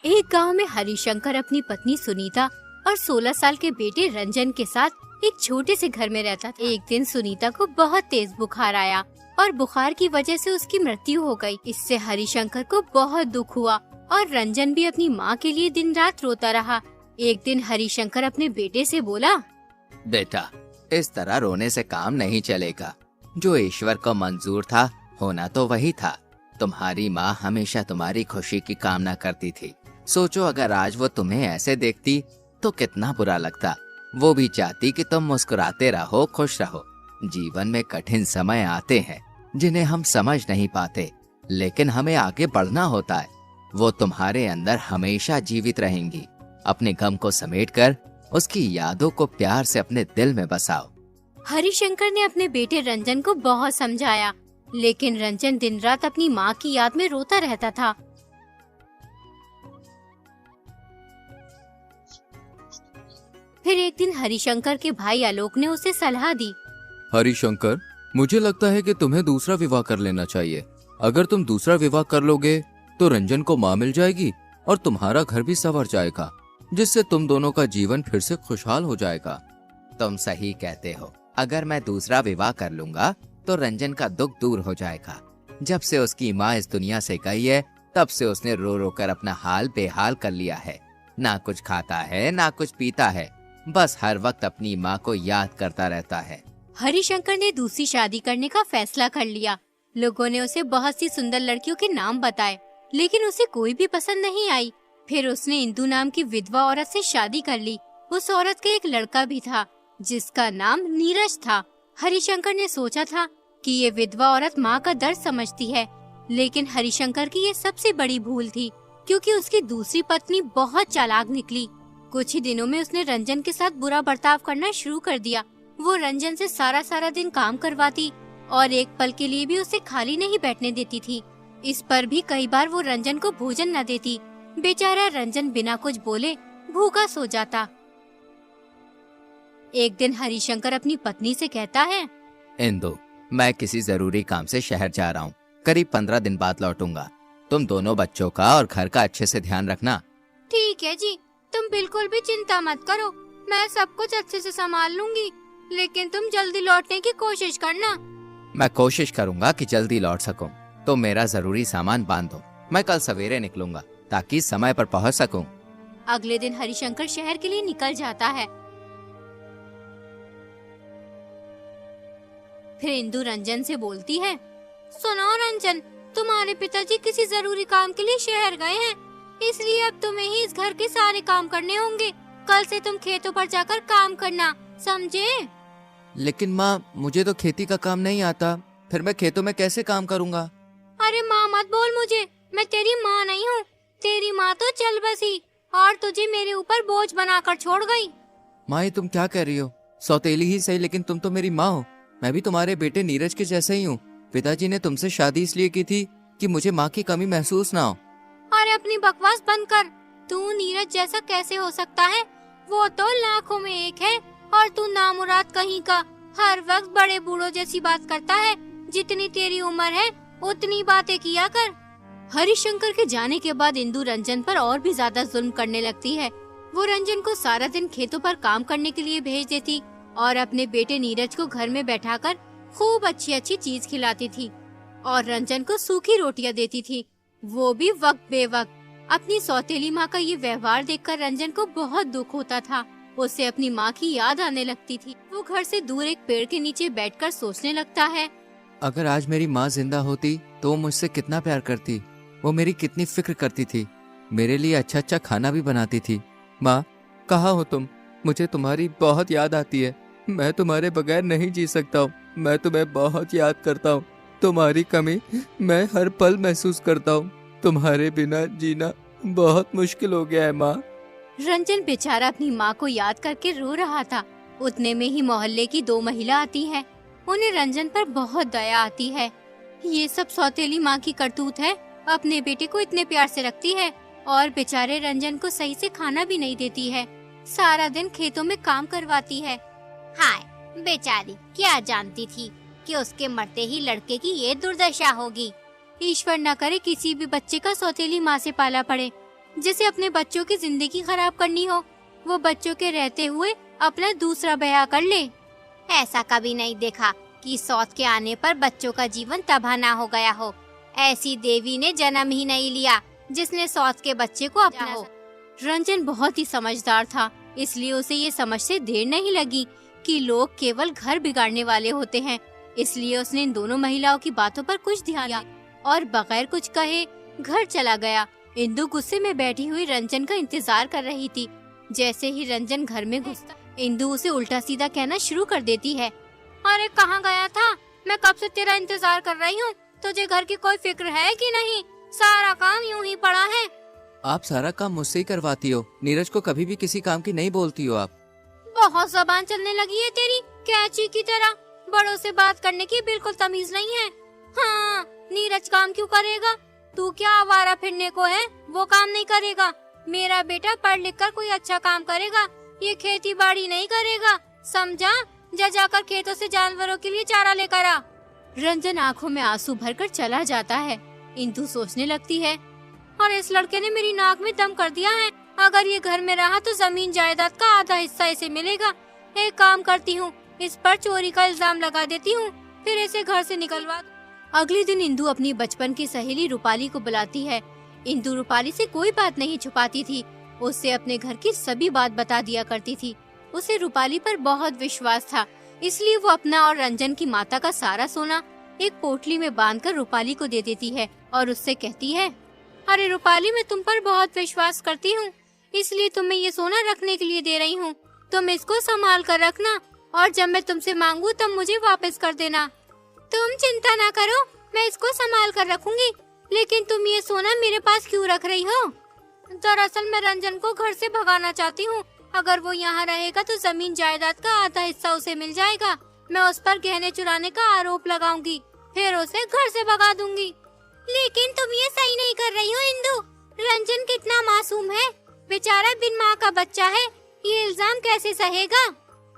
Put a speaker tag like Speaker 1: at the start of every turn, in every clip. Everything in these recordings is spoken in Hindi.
Speaker 1: एक गांव में हरिशंकर अपनी पत्नी सुनीता और 16 साल के बेटे रंजन के साथ एक छोटे से घर में रहता था। एक दिन सुनीता को बहुत तेज बुखार आया और बुखार की वजह से उसकी मृत्यु हो गई। इससे हरिशंकर को बहुत दुख हुआ और रंजन भी अपनी माँ के लिए दिन रात रोता रहा। एक दिन हरिशंकर अपने बेटे से बोला,
Speaker 2: बेटा, इस तरह रोने से काम नहीं चलेगा। जो ईश्वर को मंजूर था होना तो वही था। तुम्हारी माँ हमेशा तुम्हारी खुशी की कामना करती थी। सोचो अगर आज वो तुम्हें ऐसे देखती तो कितना बुरा लगता। वो भी चाहती कि तुम मुस्कुराते रहो, खुश रहो। जीवन में कठिन समय आते हैं जिन्हें हम समझ नहीं पाते, लेकिन हमें आगे बढ़ना होता है। वो तुम्हारे अंदर हमेशा जीवित रहेंगी। अपने गम को समेटकर उसकी यादों को प्यार से अपने दिल में बसाओ।
Speaker 1: हरिशंकर ने अपने बेटे रंजन को बहुत समझाया, लेकिन रंजन दिन रात अपनी माँ की याद में रोता रहता था। फिर एक दिन हरिशंकर के भाई आलोक ने उसे सलाह दी,
Speaker 3: हरिशंकर, मुझे लगता है कि तुम्हें दूसरा विवाह कर लेना चाहिए। अगर तुम दूसरा विवाह कर लोगे तो रंजन को माँ मिल जाएगी और तुम्हारा घर भी संवर जाएगा, जिससे तुम दोनों का जीवन फिर से खुशहाल हो जाएगा।
Speaker 2: तुम सही कहते हो। अगर मैं दूसरा विवाह कर लूंगा तो रंजन का दुख दूर हो जाएगा। जब से उसकी माँ इस दुनिया से गई है तब से उसने रो रो कर अपना हाल बेहाल कर लिया है। ना कुछ खाता है, ना कुछ पीता है, बस हर वक्त अपनी माँ को याद करता रहता है।
Speaker 1: हरिशंकर ने दूसरी शादी करने का फैसला कर लिया। लोगों ने उसे बहुत सी सुंदर लड़कियों के नाम बताए, लेकिन उसे कोई भी पसंद नहीं आई। फिर उसने इंदु नाम की विधवा औरत से शादी कर ली। उस औरत का एक लड़का भी था जिसका नाम नीरज था। हरिशंकर ने सोचा था कि ये विधवा औरत माँ का दर्द समझती है, लेकिन हरिशंकर की ये सबसे बड़ी भूल थी, क्योंकि उसकी दूसरी पत्नी बहुत चालाक निकली। कुछ ही दिनों में उसने रंजन के साथ बुरा बर्ताव करना शुरू कर दिया। वो रंजन से सारा दिन काम करवाती और एक पल के लिए भी उसे खाली नहीं बैठने देती थी। इस पर भी कई बार वो रंजन को भोजन न देती। बेचारा रंजन बिना कुछ बोले भूखा सो जाता। एक दिन हरिशंकर अपनी पत्नी से कहता है,
Speaker 2: इंदु, मैं किसी जरूरी काम से शहर जा रहा हूँ। करीब 15 दिन बाद लौटूंगा। तुम दोनों बच्चों का और घर का अच्छे से ध्यान रखना।
Speaker 1: ठीक है जी, तुम बिल्कुल भी चिंता मत करो, मैं सब कुछ अच्छे से संभाल लूंगी, लेकिन तुम जल्दी लौटने की कोशिश करना।
Speaker 2: मैं कोशिश करूंगा कि जल्दी लौट सकूं। तो मेरा जरूरी सामान बांध दो। मैं कल सवेरे निकलूंगा ताकि समय पर पहुंच सकूं।
Speaker 1: अगले दिन हरिशंकर शहर के लिए निकल जाता है। फिर इंदु रंजन से बोलती है, सुनो रंजन, तुम्हारे पिताजी किसी जरूरी काम के लिए शहर गए हैं, इसलिए अब तुम्हें ही इस घर के सारे काम करने होंगे। कल से तुम खेतों पर जाकर काम करना, समझे?
Speaker 3: लेकिन माँ, मुझे तो खेती का काम नहीं आता, फिर मैं खेतों में कैसे काम करूँगा?
Speaker 1: अरे माँ मत बोल मुझे, मैं तेरी माँ नहीं हूँ। तेरी माँ तो चल बसी और तुझे मेरे ऊपर बोझ बनाकर छोड़ गई।
Speaker 3: माँ, ये तुम क्या कह रही हो? सौतेली ही सही, लेकिन तुम तो मेरी माँ हो। मैं भी तुम्हारे बेटे नीरज के जैसे ही हूँ। पिताजी ने तुमसे शादी इसलिए की थी कि मुझे माँ की कमी महसूस ना हो।
Speaker 1: अरे अपनी बकवास बंद कर। तू नीरज जैसा कैसे हो सकता है? वो तो लाखों में एक है और तू नामुराद कहीं का, हर वक्त बड़े बूढ़ों जैसी बात करता है। जितनी तेरी उम्र है उतनी बातें किया कर। हरिशंकर के जाने के बाद इंदु रंजन पर और भी ज्यादा जुल्म करने लगती है। वो रंजन को सारा दिन खेतों पर काम करने के लिए भेज देती और अपने बेटे नीरज को घर में बैठाकर खूब अच्छी चीज खिलाती थी और रंजन को सूखी रोटियां देती थी, वो भी वक्त बेवक्त। अपनी सौतेली माँ का ये व्यवहार देखकर रंजन को बहुत दुख होता था। उसे अपनी माँ की याद आने लगती थी। वो घर से दूर एक पेड़ के नीचे बैठकर सोचने लगता है,
Speaker 3: अगर आज मेरी माँ जिंदा होती तो वो मुझसे कितना प्यार करती। वो मेरी कितनी फिक्र करती थी, मेरे लिए अच्छा खाना भी बनाती थी। माँ, कहाँ हो तुम? मुझे तुम्हारी बहुत याद आती है। मैं तुम्हारे बगैर नहीं जी सकता हूँ। मैं तुम्हें बहुत याद करता हूँ। तुम्हारी कमी मैं हर पल महसूस करता हूँ। तुम्हारे बिना जीना बहुत मुश्किल हो गया है माँ।
Speaker 1: रंजन बेचारा अपनी माँ को याद करके रो रहा था। उतने में ही मोहल्ले की 2 महिला आती हैं। उन्हें रंजन पर बहुत दया आती है। ये सब सौतेली माँ की करतूत है। अपने बेटे को इतने प्यार से रखती है और बेचारे रंजन को सही से खाना भी नहीं देती है। सारा दिन खेतों में काम करवाती है। हाय, बेचारी क्या जानती थी कि उसके मरते ही लड़के की ये दुर्दशा होगी। ईश्वर न करे किसी भी बच्चे का सौतेली माँ से पाला पड़े। जिसे अपने बच्चों की जिंदगी खराब करनी हो, वो बच्चों के रहते हुए अपना दूसरा ब्याह कर ले। ऐसा कभी नहीं देखा कि सौत के आने पर बच्चों का जीवन तबाह ना हो गया हो। ऐसी देवी ने जन्म ही नहीं लिया जिसने सौत के बच्चे को अपना हो। रंजन बहुत ही समझदार था, इसलिए उसे ये समझते देर नहीं लगी कि लोग केवल घर बिगाड़ने वाले होते हैं। इसलिए उसने इन दोनों महिलाओं की बातों पर कुछ ध्यान दिया और बगैर कुछ कहे घर चला गया। इंदु गुस्से में बैठी हुई रंजन का इंतजार कर रही थी। जैसे ही रंजन घर में घुसता, इंदु उसे उल्टा सीधा कहना शुरू कर देती है। अरे कहाँ गया था? मैं कब से तेरा इंतजार कर रही हूँ। तुझे घर की कोई फिक्र है कि नहीं? सारा काम यूं ही पड़ा है।
Speaker 3: आप सारा काम मुझसे ही करवाती हो, नीरज को कभी भी किसी काम की नहीं बोलती हो आप।
Speaker 1: बहुत जबान चलने लगी है तेरी, कैची की तरह। बड़ों से बात करने की बिल्कुल तमीज नहीं है। हाँ, नीरज काम क्यों करेगा? तू क्या आवारा फिरने को है? वो काम नहीं करेगा। मेरा बेटा पढ़ लिख कर कोई अच्छा काम करेगा, ये खेती बाड़ी नहीं करेगा, समझा? जा जाकर खेतों से जानवरों के लिए चारा लेकर आ। रंजन आंखों में आंसू भरकर चला जाता है। इंदु सोचने लगती है, और इस लड़के ने मेरी नाक में दम कर दिया है। अगर ये घर में रहा तो जमीन जायदाद का आधा हिस्सा इसे मिलेगा। एक काम करती हूँ, इस पर चोरी का इल्जाम लगा देती हूँ, फिर इसे घर से निकलवा। अगले दिन इंदु अपनी बचपन की सहेली रूपाली को बुलाती है। इंदु रूपाली से कोई बात नहीं छुपाती थी, उससे अपने घर की सभी बात बता दिया करती थी। उसे रूपाली पर बहुत विश्वास था, इसलिए वो अपना और रंजन की माता का सारा सोना एक पोटली में बांधकर रूपाली को दे देती है और उससे कहती है, अरे रूपाली, मैं तुम पर बहुत विश्वास करती हूँ, इसलिए तुम्हें ये सोना रखने के लिए दे रही हूँ। तुम इसको संभाल कर रखना और जब मैं तुमसे मांगू तब मुझे वापस कर देना। तुम चिंता ना करो, मैं इसको संभाल कर रखूंगी। लेकिन तुम ये सोना मेरे पास क्यों रख रही हो? दरअसल मैं रंजन को घर से भगाना चाहती हूँ। अगर वो यहाँ रहेगा तो जमीन जायदाद का आधा हिस्सा उसे मिल जाएगा। मैं उस पर गहने चुराने का आरोप लगाऊंगी, फिर उसे घर से भगा दूंगी। लेकिन तुम ये सही नहीं कर रही हो इंदु। रंजन कितना मासूम है, बेचारा बिन माँ का बच्चा है, ये इल्जाम कैसे सहेगा?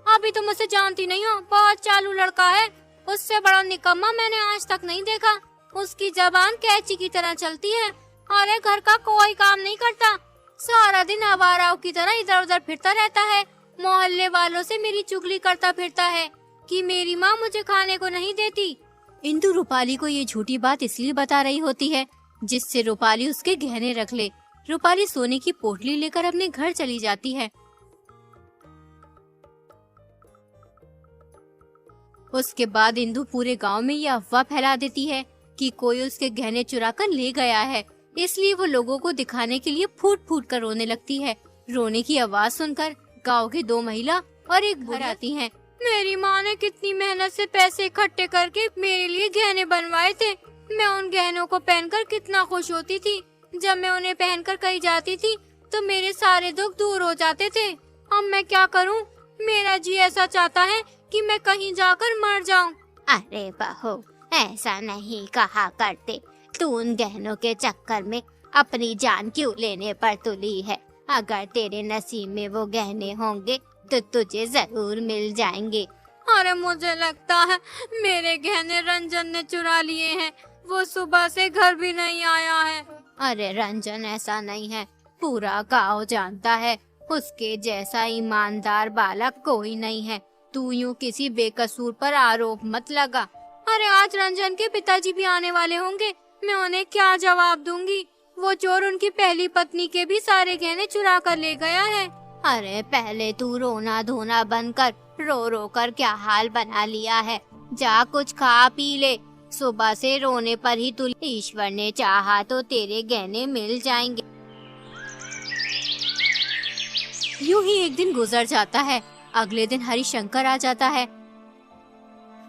Speaker 1: अभी तुम उसे जानती नहीं हो, बहुत चालू लड़का है। उससे बड़ा निकम्मा मैंने आज तक नहीं देखा। उसकी जबान कैंची की तरह चलती है और घर का कोई काम नहीं करता। सारा दिन आवाराओं की तरह इधर उधर फिरता रहता है। मोहल्ले वालों से मेरी चुगली करता फिरता है कि मेरी माँ मुझे खाने को नहीं देती। इंदु रूपाली को ये झूठी बात इसलिए बता रही होती है जिससे रूपाली उसके गहने रख ले। रूपाली सोने की पोटली लेकर अपने घर चली जाती है। उसके बाद इंदु पूरे गांव में ये अफवाह फैला देती है कि कोई उसके गहने चुरा कर ले गया है। इसलिए वो लोगों को दिखाने के लिए फूट फूट कर रोने लगती है। रोने की आवाज सुनकर गांव की 2 महिला और एक बुढ़ा आती हैं। मेरी माँ ने कितनी मेहनत से पैसे इकट्ठे करके मेरे लिए गहने बनवाए थे। मैं उन गहनों को पहनकर कितना खुश होती थी। जब मैं उन्हें पहनकर कहीं जाती थी तो मेरे सारे दुख दूर हो जाते थे। अब मैं क्या करूं? मेरा जी ऐसा चाहता है कि मैं कहीं जाकर मर जाऊं।
Speaker 4: अरे बहू, ऐसा नहीं कहा करते। तू उन गहनों के चक्कर में अपनी जान क्यों लेने पर तुली है? अगर तेरे नसीब में वो गहने होंगे तो तुझे जरूर मिल जाएंगे।
Speaker 1: अरे मुझे लगता है मेरे गहने रंजन ने चुरा लिए हैं। वो सुबह से घर भी नहीं आया है।
Speaker 4: अरे रंजन ऐसा नहीं है, पूरा गांव जानता है। उसके जैसा ईमानदार बालक कोई नहीं है। तू यूं किसी बेकसूर पर आरोप मत लगा।
Speaker 1: अरे आज रंजन के पिताजी भी आने वाले होंगे, मैं उन्हें क्या जवाब दूंगी? वो चोर उनकी पहली पत्नी के भी सारे गहने चुरा कर ले गया है।
Speaker 4: अरे पहले तू रोना धोना बंद कर, रो रो कर क्या हाल बना लिया है। जा कुछ खा पी ले। सुबह से रोने पर ही तू, ईश्वर ने चाहा तो तेरे गहने मिल जाएंगे।
Speaker 1: यूं ही एक दिन गुजर जाता है। अगले दिन हरिशंकर आ जाता है।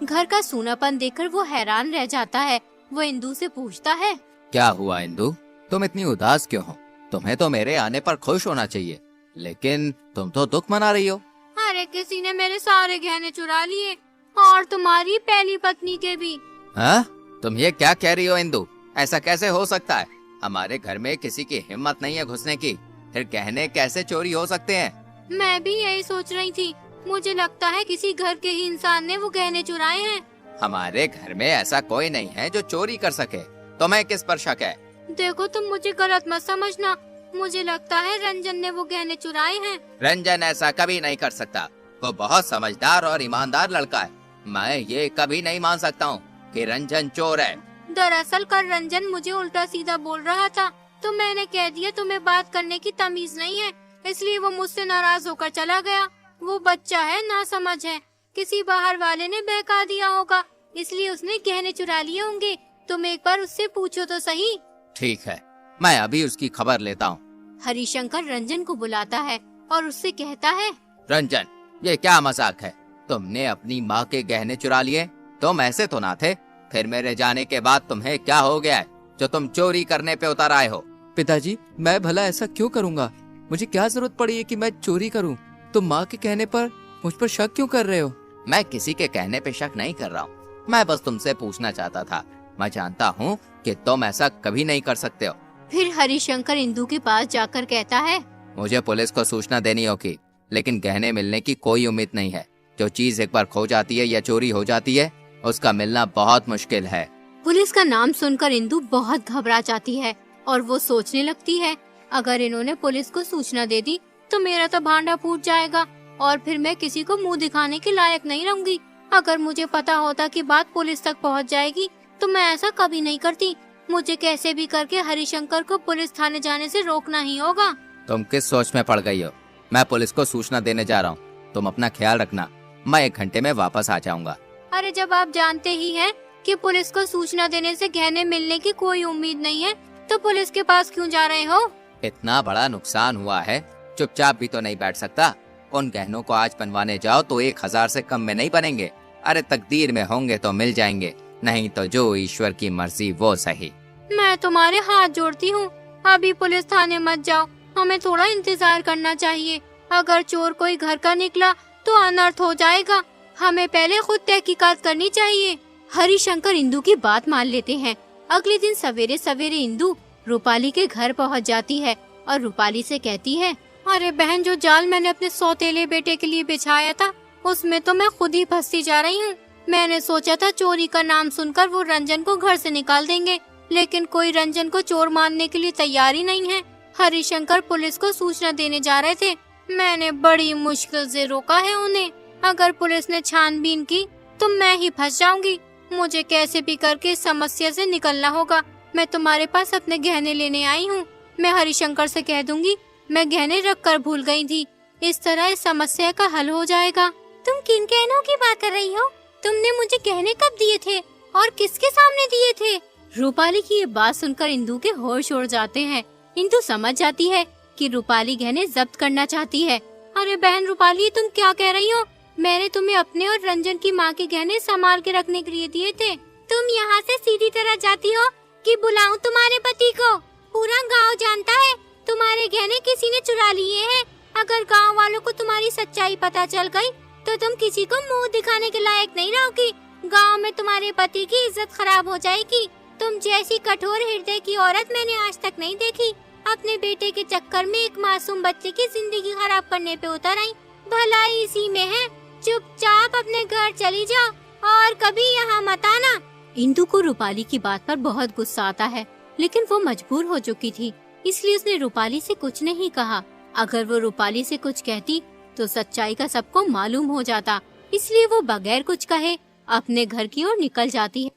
Speaker 1: घर का सूनापन देखकर वो हैरान रह जाता है। वो इंदु से पूछता है,
Speaker 2: क्या हुआ इंदु, तुम इतनी उदास क्यों हो? तुम्हें तो मेरे आने पर खुश होना चाहिए, लेकिन तुम तो दुख मना रही हो।
Speaker 1: अरे किसी ने मेरे सारे गहने चुरा लिए और तुम्हारी पहली पत्नी के भी।
Speaker 2: हाँ? तुम ये क्या कह रही हो इंदु? ऐसा कैसे हो सकता है? हमारे घर में किसी की हिम्मत नहीं है घुसने की, फिर गहने कैसे चोरी हो सकते हैं?
Speaker 1: मैं भी यही सोच रही थी। मुझे लगता है किसी घर के ही इंसान ने वो गहने चुराए हैं।
Speaker 2: हमारे घर में ऐसा कोई नहीं है जो चोरी कर सके। तुम्हें किस पर शक है?
Speaker 1: देखो तुम मुझे गलत मत समझना, मुझे लगता है रंजन ने वो गहने चुराए हैं।
Speaker 2: रंजन ऐसा कभी नहीं कर सकता। वो बहुत समझदार और ईमानदार लड़का है। मैं ये कभी नहीं मान सकता हूँ कि रंजन चोर है।
Speaker 1: दरअसल कल रंजन मुझे उल्टा सीधा बोल रहा था, तो मैंने कह दिया तुम्हें बात करने की तमीज नहीं है, इसलिए वो मुझसे नाराज होकर चला गया। वो बच्चा है, नासमझ है, किसी बाहर वाले ने बहका दिया होगा, इसलिए उसने गहने चुरा लिए होंगे। तुम एक बार उससे पूछो तो सही।
Speaker 2: ठीक है, मैं अभी उसकी खबर लेता हूँ।
Speaker 1: हरिशंकर रंजन को बुलाता है और उससे कहता है,
Speaker 2: रंजन, ये क्या मजाक है? तुमने अपनी माँ के गहने चुरा लिए? तुम ऐसे तो ना थे। फिर मेरे जाने के बाद तुम्हें क्या हो गया है जो तुम चोरी करने पे उतर आए हो?
Speaker 3: पिताजी, मैं भला ऐसा क्यों करूँगा? मुझे क्या जरूरत पड़ी है कि मैं चोरी करूँ? तुम माँ के कहने पर मुझ पर शक क्यों कर रहे हो?
Speaker 2: मैं किसी के कहने पे शक नहीं कर रहा हूँ। मैं बस तुमसे पूछना चाहता था। मैं जानता हूँ कि तुम ऐसा कभी नहीं कर सकते हो।
Speaker 1: फिर हरिशंकर इंदु के पास जाकर कहता है,
Speaker 2: मुझे पुलिस को सूचना देनी होगी, लेकिन गहने मिलने की कोई उम्मीद नहीं है। जो चीज एक बार खो जाती है या चोरी हो जाती है, उसका मिलना बहुत मुश्किल है।
Speaker 1: पुलिस का नाम सुनकर इंदु बहुत घबरा जाती है और वो सोचने लगती है, अगर इन्होंने पुलिस को सूचना दे दी तो मेरा तो भांडा फूट जाएगा और फिर मैं किसी को मुंह दिखाने के लायक नहीं रहूंगी। अगर मुझे पता होता कि बात पुलिस तक पहुंच जाएगी तो मैं ऐसा कभी नहीं करती। मुझे कैसे भी करके हरिशंकर को पुलिस थाने जाने से रोकना ही होगा।
Speaker 2: तुम किस सोच में पड़ गई हो? मैं पुलिस को सूचना देने जा रहा हूँ। तुम अपना ख्याल रखना। मैं 1 घंटे में वापस आ जाऊंगा।
Speaker 1: अरे जब आप जानते ही हैं कि पुलिस को सूचना देने से गहने मिलने की कोई उम्मीद नहीं है, तो पुलिस के पास क्यों जा रहे हो?
Speaker 2: इतना बड़ा नुकसान हुआ है, चुपचाप भी तो नहीं बैठ सकता। उन गहनों को आज बनवाने जाओ तो 1000 से कम में नहीं बनेंगे। अरे तकदीर में होंगे तो मिल जाएंगे, नहीं तो जो ईश्वर की मर्जी वो सही।
Speaker 1: मैं तुम्हारे हाथ जोड़ती हूँ, अभी पुलिस थाने मत जाओ। हमें थोड़ा इंतजार करना चाहिए। अगर चोर कोई घर का निकला तो अनर्थ हो जाएगा। हमें पहले खुद तहकीकात करनी चाहिए। हरिशंकर इंदु की बात मान लेते हैं। अगले दिन सवेरे सवेरे इंदु रूपाली के घर पहुंच जाती है और रूपाली से कहती है, अरे बहन, जो जाल मैंने अपने सौतेले बेटे के लिए बिछाया था उसमें तो मैं खुद ही फंसती जा रही हूँ। मैंने सोचा था चोरी का नाम सुनकर वो रंजन को घर से निकाल देंगे, लेकिन कोई रंजन को चोर मानने के लिए तैयार ही नहीं है। हरिशंकर पुलिस को सूचना देने जा रहे थे, मैंने बड़ी मुश्किल से रोका है उन्हें। अगर पुलिस ने छानबीन की तो मैं ही फंस जाऊंगी। मुझे कैसे भी करके इस समस्या से निकलना होगा। मैं तुम्हारे पास अपने गहने लेने आई हूँ। मैं हरिशंकर से कह दूंगी मैं गहने रख कर भूल गई थी। इस तरह इस समस्या का हल हो जाएगा। तुम किन गहनों की बात कर रही हो? तुमने मुझे गहने कब दिए थे और किसके सामने दिए थे? रूपाली की ये बात सुनकर इंदु के होश उड़ जाते हैं। इंदु समझ जाती है कि रूपाली गहने जब्त करना चाहती है। अरे बहन रूपाली, तुम क्या कह रही हो? मैंने तुम्हें अपने और रंजन की माँ के गहने संभाल के रखने के लिए दिए थे। तुम यहाँ से सीधी तरह जाती हो कि बुलाऊं तुम्हारे पति को? पूरा गांव जानता है तुम्हारे गहने किसी ने चुरा लिए हैं। अगर गांव वालों को तुम्हारी सच्चाई पता चल गई तो तुम किसी को मुंह दिखाने के लायक नहीं रहोगी। गांव में तुम्हारे पति की इज्जत खराब हो जाएगी। तुम जैसी कठोर हृदय की औरत मैंने आज तक नहीं देखी। अपने बेटे के चक्कर में एक मासूम बच्चे की जिंदगी खराब करने पे उतर आई। भलाई इसी में है। चुपचाप अपने घर चली जाओ और कभी यहाँ मत आना। इंदु को रूपाली की बात पर बहुत गुस्सा आता है, लेकिन वो मजबूर हो चुकी थी, इसलिए उसने रूपाली से कुछ नहीं कहा। अगर वो रूपाली से कुछ कहती तो सच्चाई का सबको मालूम हो जाता, इसलिए वो बगैर कुछ कहे अपने घर की ओर निकल जाती है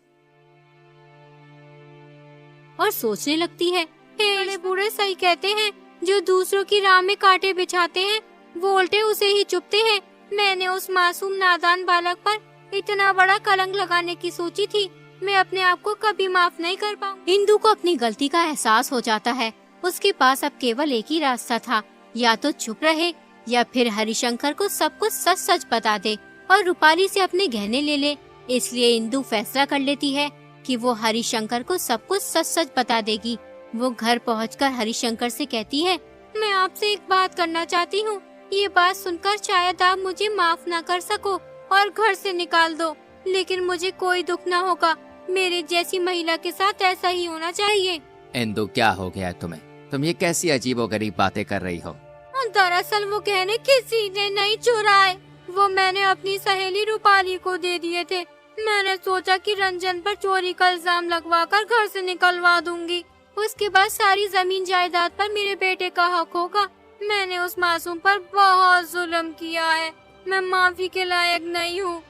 Speaker 1: और सोचने लगती है, बड़े बूढ़े सही कहते हैं, जो दूसरों की राह में कांटे बिछाते हैं वो उल्टे उसे ही चुभते हैं। मैंने उस मासूम नादान बालक पर इतना बड़ा कलंक लगाने की सोची थी। मैं अपने आप को कभी माफ नहीं कर पाऊंगी। इंदु को अपनी गलती का एहसास हो जाता है। उसके पास अब केवल एक ही रास्ता था, या तो चुप रहे या फिर हरिशंकर को सब कुछ सच सच बता दे और रूपाली से अपने गहने ले ले। इसलिए इंदु फैसला कर लेती है कि वो हरिशंकर को सब कुछ सच सच बता देगी। वो घर पहुंचकर हरिशंकर से कहती है, मैं आपसे एक बात करना चाहती हूँ। ये बात सुनकर शायद आप मुझे माफ ना कर सको और घर से निकाल दो, लेकिन मुझे कोई दुख ना होगा। मेरे जैसी महिला के साथ ऐसा ही होना चाहिए।
Speaker 2: इंदु, क्या हो गया तुम्हें? तुम ये कैसी अजीबोगरीब बातें कर रही हो?
Speaker 1: दरअसल वो गहने किसी ने नहीं चुराए, वो मैंने अपनी सहेली रूपाली को दे दिए थे। मैंने सोचा कि रंजन पर चोरी का इल्जाम लगवाकर घर से निकलवा दूंगी, उसके बाद सारी जमीन जायदाद पर मेरे बेटे का हक होगा। मैंने उस मासूम पर बहुत जुल्म किया है, मैं माफी के लायक नहीं हूँ।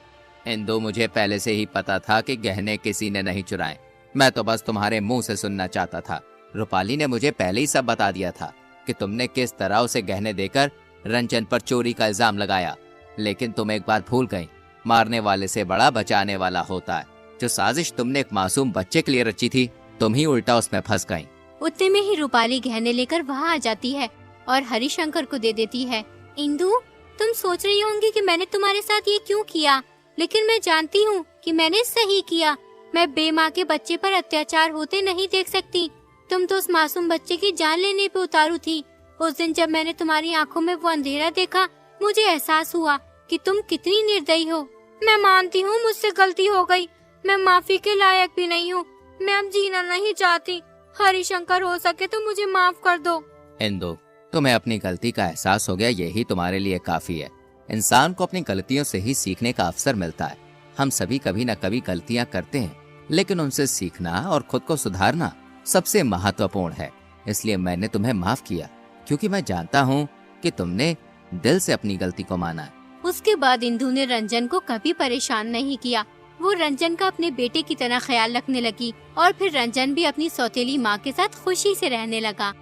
Speaker 2: इंदु, मुझे पहले से ही पता था कि गहने किसी ने नहीं चुराए। मैं तो बस तुम्हारे मुंह से सुनना चाहता था। रूपाली ने मुझे पहले ही सब बता दिया था कि तुमने किस तरह उसे गहने देकर रंजन पर चोरी का इल्जाम लगाया। लेकिन तुम एक बात भूल गई, मारने वाले से बड़ा बचाने वाला होता है। जो साजिश तुमने एक मासूम बच्चे के लिए रची थी, तुम ही उल्टा उसमें फंस गई।
Speaker 1: उतने में ही रूपाली गहने लेकर वहाँ आ जाती है और हरिशंकर को दे देती है। इंदु, तुम सोच रही होंगी कि मैंने तुम्हारे साथ ये क्यों किया, लेकिन मैं जानती हूँ कि मैंने सही किया। मैं बेमाँ के बच्चे पर अत्याचार होते नहीं देख सकती। तुम तो उस मासूम बच्चे की जान लेने पे उतारू थी। उस दिन जब मैंने तुम्हारी आंखों में वो अंधेरा देखा, मुझे एहसास हुआ कि तुम कितनी निर्दयी हो। मैं मानती हूँ मुझसे गलती हो गई, मैं माफी के लायक भी नहीं हूँ। मैं अब जीना नहीं चाहती। हरिशंकर, हो सके तो मुझे माफ कर दो।
Speaker 2: इंदु, तुम्हें अपनी गलती का एहसास हो गया, यही तुम्हारे लिए काफी है। इंसान को अपनी गलतियों से ही सीखने का अवसर मिलता है। हम सभी कभी न कभी गलतियां करते हैं, लेकिन उनसे सीखना और खुद को सुधारना सबसे महत्वपूर्ण है। इसलिए मैंने तुम्हें माफ किया, क्योंकि मैं जानता हूँ कि तुमने दिल से अपनी गलती को माना है।
Speaker 1: उसके बाद इंदु ने रंजन को कभी परेशान नहीं किया। वो रंजन का अपने बेटे की तरह ख्याल रखने लगी और फिर रंजन भी अपनी सौतेली माँ के साथ खुशी से रहने लगा।